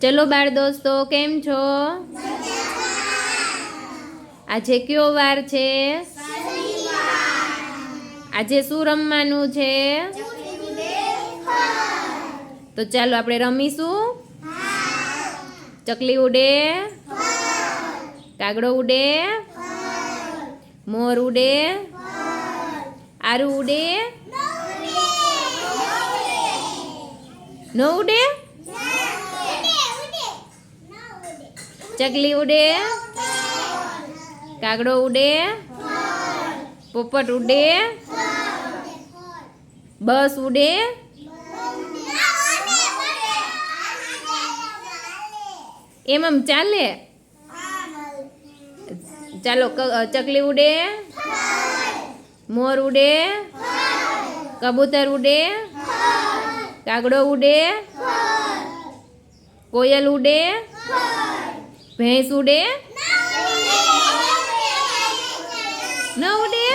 चलो बाळ दोस्तो केम छो? आजे क्यो वार छे? आजे शुं रमवानुं छे? तो चालो आपणे रमीशुं। चकली उडे, कागड़ो उडे, मोर उडे, आरू उडे, न उडे, चकली उडे, कागड़ो उडे, पोपट उडे, बस उडे, एम चाले। चालो चकली उडे, मोर उडे, कबूतर उडे, कागड़ो उडे, कोयल उडे, भैंस उडे, न उडे,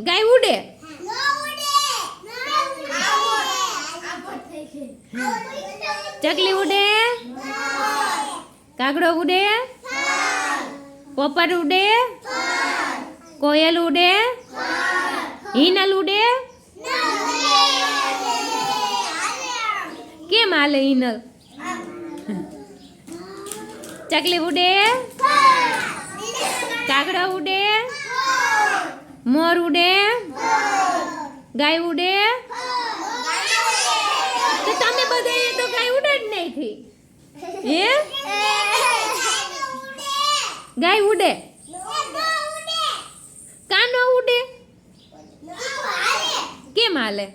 गाय उडे, चकली उडे, कागड़ो उडे, पोपट उडे, कोयल उडे, हिनल उडे, केम हाले हिनल? चकली उडे, कागड़ा उडे, मोर उडे, गाय उडे, तो तमे बधाए तो गाय उडे ज नाखी। हे गाय उडे, कानो उडे, केम हाले?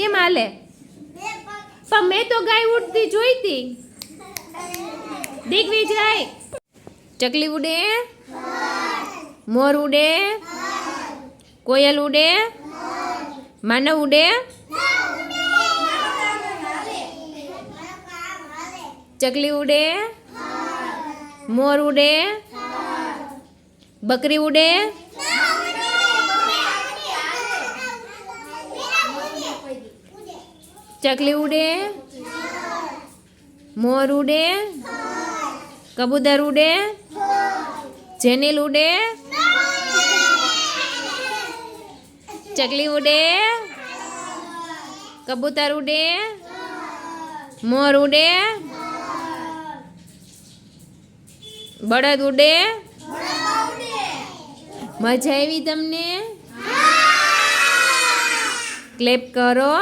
एम हाले पण मैं तो गाय उड़ती जोई थी। दिग्विजय चकली उडे, मोर उडे, कोयल उडे, मानव उडे, चकली उडे, मोर उडे, बकरी उडे, चकली उडे, मोर उडे, कबूतर उडे, झेनील उडे, चकली उडे, कबूतर उडे, मोर उडे, बळद उडे। मजा आई तमने? क्लेप करो।